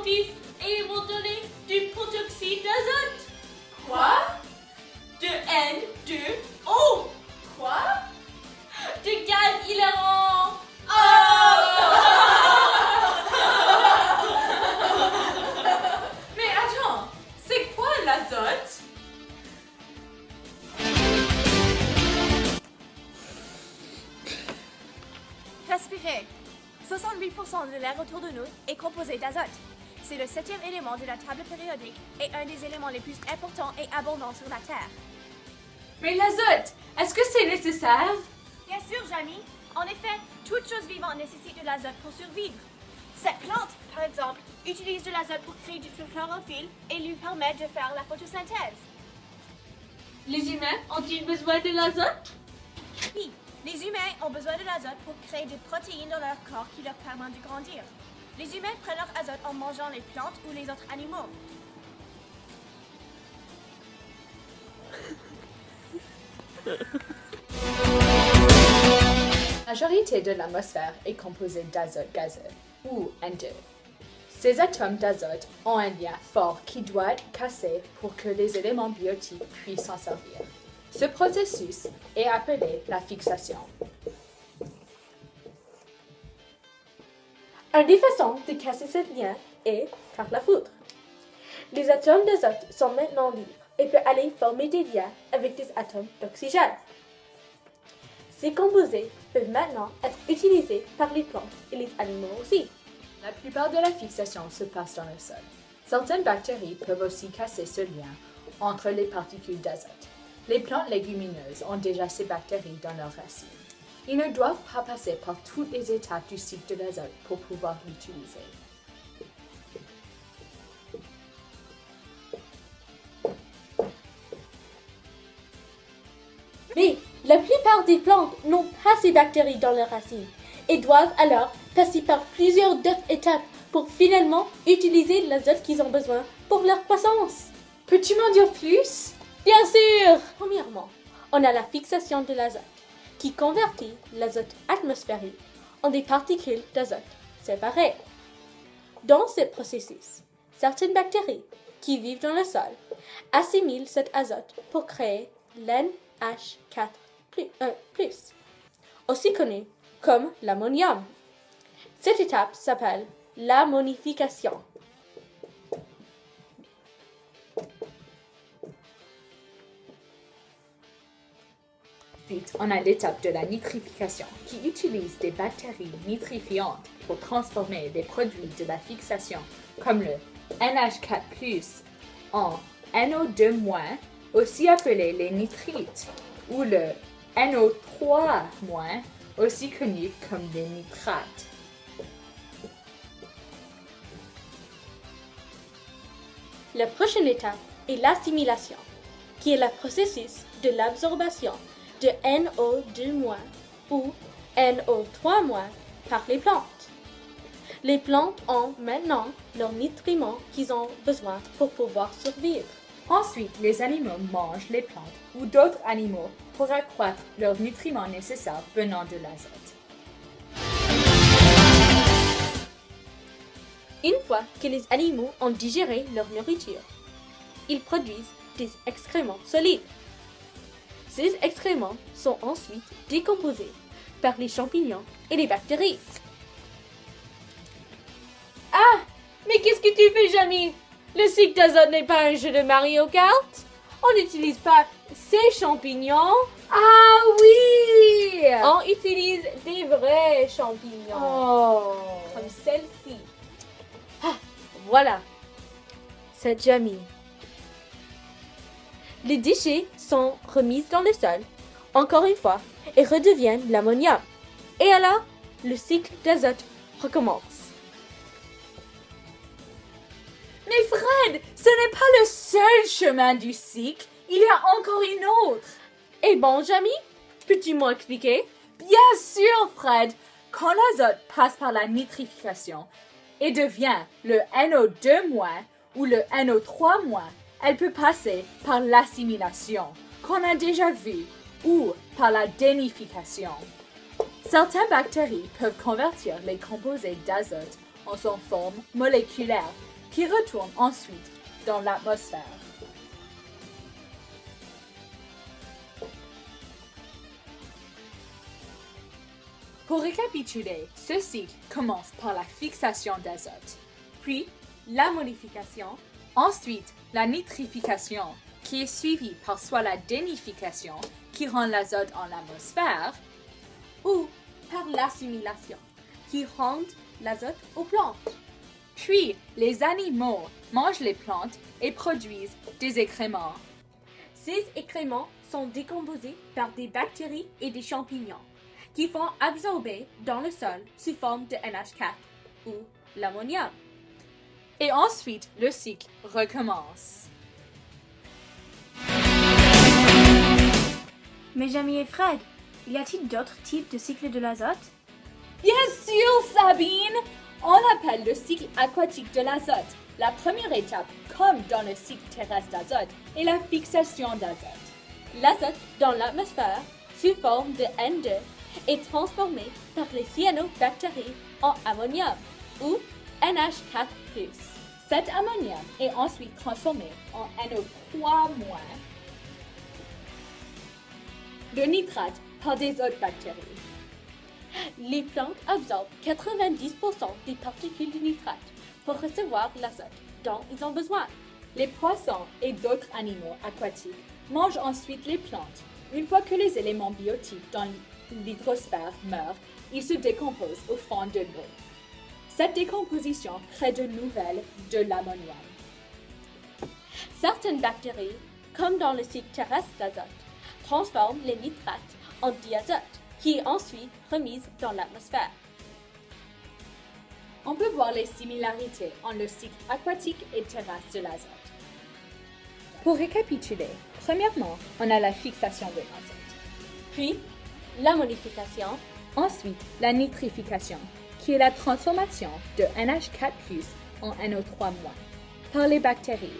grandissent et vont donner du protoxyde d'azote. Quoi? De N2O. Quoi? De gaz hilarant. Mais attends, c'est quoi l'azote? Respirez. 68% de l'air autour de nous est composé d'azote. C'est le 7e élément de la table périodique et un des éléments les plus importants et abondants sur la Terre. Mais l'azote, est-ce que c'est nécessaire? Bien sûr, Jamie. En effet, toute chose vivante nécessite de l'azote pour survivre. Cette plante, par exemple, utilise de l'azote pour créer du chlorophylle et lui permet de faire la photosynthèse. Les humains ont-ils besoin de l'azote? Oui, les humains ont besoin de l'azote pour créer des protéines dans leur corps qui leur permettent de grandir. Les humains prennent leur azote en mangeant les plantes ou les autres animaux. La majorité de l'atmosphère est composée d'azote gazeux, ou N2. Ces atomes d'azote ont un lien fort qui doit être cassé pour que les éléments biotiques puissent s'en servir. Ce processus est appelé la fixation. Une des façons de casser ce lien est par la foudre. Les atomes d'azote sont maintenant libres et peuvent aller former des liens avec des atomes d'oxygène. Ces composés peuvent maintenant être utilisés par les plantes et les animaux aussi. La plupart de la fixation se passe dans le sol. Certaines bactéries peuvent aussi casser ce lien entre les particules d'azote. Les plantes légumineuses ont déjà ces bactéries dans leurs racines. Ils ne doivent pas passer par toutes les étapes du cycle de l'azote pour pouvoir l'utiliser. Mais la plupart des plantes n'ont pas ces bactéries dans leurs racines et doivent alors passer par plusieurs d'autres étapes pour finalement utiliser l'azote qu'ils ont besoin pour leur croissance. Peux-tu m'en dire plus? Bien sûr! Premièrement, on a la fixation de l'azote, qui convertit l'azote atmosphérique en des particules d'azote séparées. Dans ce processus, certaines bactéries qui vivent dans le sol assimilent cet azote pour créer l'NH4+, aussi connu comme l'ammonium. Cette étape s'appelle l'ammonification. Ensuite, on a l'étape de la nitrification, qui utilise des bactéries nitrifiantes pour transformer les produits de la fixation, comme le NH4+, en NO2-, aussi appelé les nitrites, ou le NO3-, aussi connu comme les nitrates. La prochaine étape est l'assimilation, qui est le processus de l'absorption de NO2- ou NO3- par les plantes. Les plantes ont maintenant leurs nutriments qu'ils ont besoin pour pouvoir survivre. Ensuite, les animaux mangent les plantes ou d'autres animaux pour accroître leurs nutriments nécessaires venant de l'azote. Une fois que les animaux ont digéré leur nourriture, ils produisent des excréments solides. Ces excréments sont ensuite décomposés par les champignons et les bactéries. Ah! Mais qu'est-ce que tu fais, Jamie? Le cycle d'azote n'est pas un jeu de Mario Kart? On n'utilise pas ces champignons. Ah oui! On utilise des vrais champignons. Oh! Comme celle-ci. Voilà, c'est Jamie. Les déchets sont remis dans le sol, encore une fois, et redeviennent l'ammonium. Et alors, le cycle d'azote recommence. Mais Fred, ce n'est pas le seul chemin du cycle, il y a encore une autre. Eh bon, Jamie, peux-tu m'expliquer? Bien sûr, Fred. Quand l'azote passe par la nitrification et devient le NO2- ou le NO3-, elle peut passer par l'assimilation, qu'on a déjà vu, ou par la dénification. Certaines bactéries peuvent convertir les composés d'azote en son forme moléculaire qui retourne ensuite dans l'atmosphère. Pour récapituler, ce cycle commence par la fixation d'azote, puis l'ammonification, ensuite la nitrification, qui est suivie par soit la dénification, qui rend l'azote en l'atmosphère, Ou par l'assimilation, qui rend l'azote aux plantes. puis les animaux mangent les plantes et produisent des excréments. Ces excréments sont décomposés par des bactéries et des champignons, qui font absorber dans le sol sous forme de NH4 ou l'ammonium. Et ensuite, le cycle recommence. Mes amis et Fred, y a-t-il d'autres types de cycles de l'azote? Bien sûr, Sabine! On appelle le cycle aquatique de l'azote. La première étape, comme dans le cycle terrestre d'azote, est la fixation d'azote. L'azote dans l'atmosphère, sous forme de N2, est transformé par les cyanobactéries en ammonium ou NH4+. Cet ammonium est ensuite transformé en NO3- de nitrate par des autres bactéries. Les plantes absorbent 90% des particules de nitrate pour recevoir l'azote dont ils ont besoin. Les poissons et d'autres animaux aquatiques mangent ensuite les plantes. Une fois que les éléments biotiques dans l'hydrosphère meurent, ils se décomposent au fond de l'eau. Cette décomposition crée de nouvelles de l'ammonium. Certaines bactéries, comme dans le cycle terrestre d'azote, transforment les nitrates en diazote, qui est ensuite remise dans l'atmosphère. On peut voir les similarités entre le cycle aquatique et terrestre de l'azote. Pour récapituler, premièrement, on a la fixation de l'azote. Puis, l'ammonification, Ensuite, la nitrification, qui est la transformation de NH4+ en NO3- par les bactéries.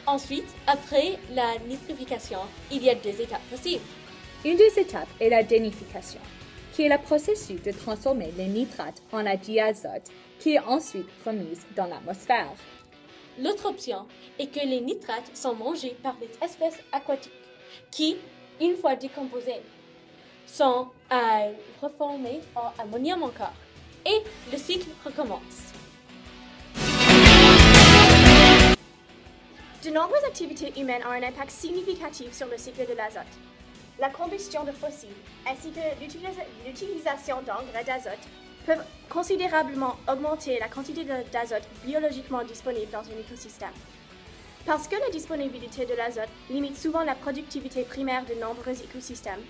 Ensuite, après la nitrification, il y a deux étapes possibles. Une des étapes est la dénification, qui est le processus de transformer les nitrates en la diazote, qui est ensuite remise dans l'atmosphère. L'autre option est que les nitrates sont mangés par les espèces aquatiques, qui, une fois décomposées, sont reformés en ammonium encore. Et le cycle recommence. De nombreuses activités humaines ont un impact significatif sur le cycle de l'azote. La combustion de fossiles ainsi que l'utilisation d'engrais d'azote peuvent considérablement augmenter la quantité d'azote biologiquement disponible dans un écosystème. Parce que la disponibilité de l'azote limite souvent la productivité primaire de nombreux écosystèmes,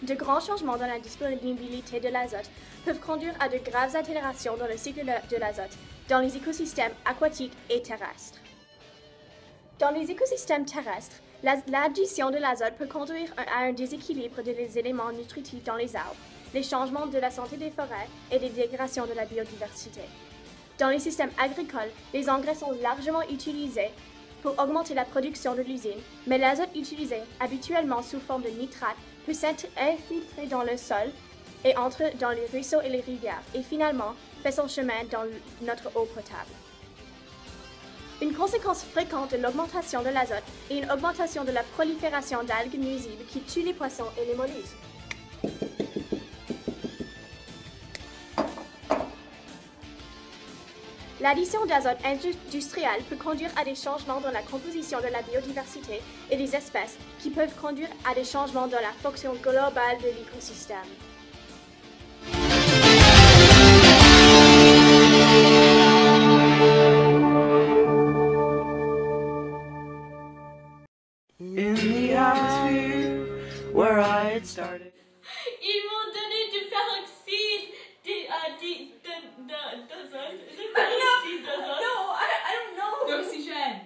de grands changements dans la disponibilité de l'azote peuvent conduire à de graves altérations dans le cycle de l'azote dans les écosystèmes aquatiques et terrestres. Dans les écosystèmes terrestres, l'addition de l'azote peut conduire à un déséquilibre des éléments nutritifs dans les arbres, les changements de la santé des forêts et des dégradations de la biodiversité. Dans les systèmes agricoles, les engrais sont largement utilisés pour augmenter la production de l'usine, mais l'azote utilisé, habituellement sous forme de nitrate, peut s'infiltrer dans le sol et entre dans les ruisseaux et les rivières, et finalement fait son chemin dans notre eau potable. Une conséquence fréquente de l'augmentation de l'azote est une augmentation de la prolifération d'algues nuisibles qui tuent les poissons et les mollusques. L'addition d'azote industrielle peut conduire à des changements dans la composition de la biodiversité et des espèces qui peuvent conduire à des changements dans la fonction globale de l'écosystème. In the atmosphere where I had started. Ils m'ont donné du peroxyde d'azote. Non, I don't know. D'oxygène.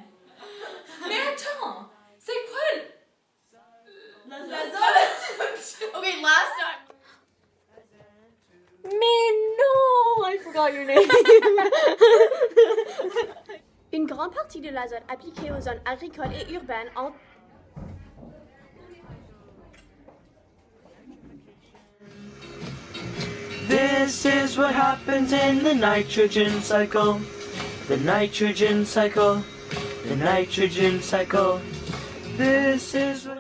Mais attends, c'est quoi L'azote. Okay, last time. Mais non, I forgot your name. Une grande partie de l'azote appliqué aux zones agricoles et urbaines en This is what happens in the nitrogen cycle. The nitrogen cycle. The nitrogen cycle. This is what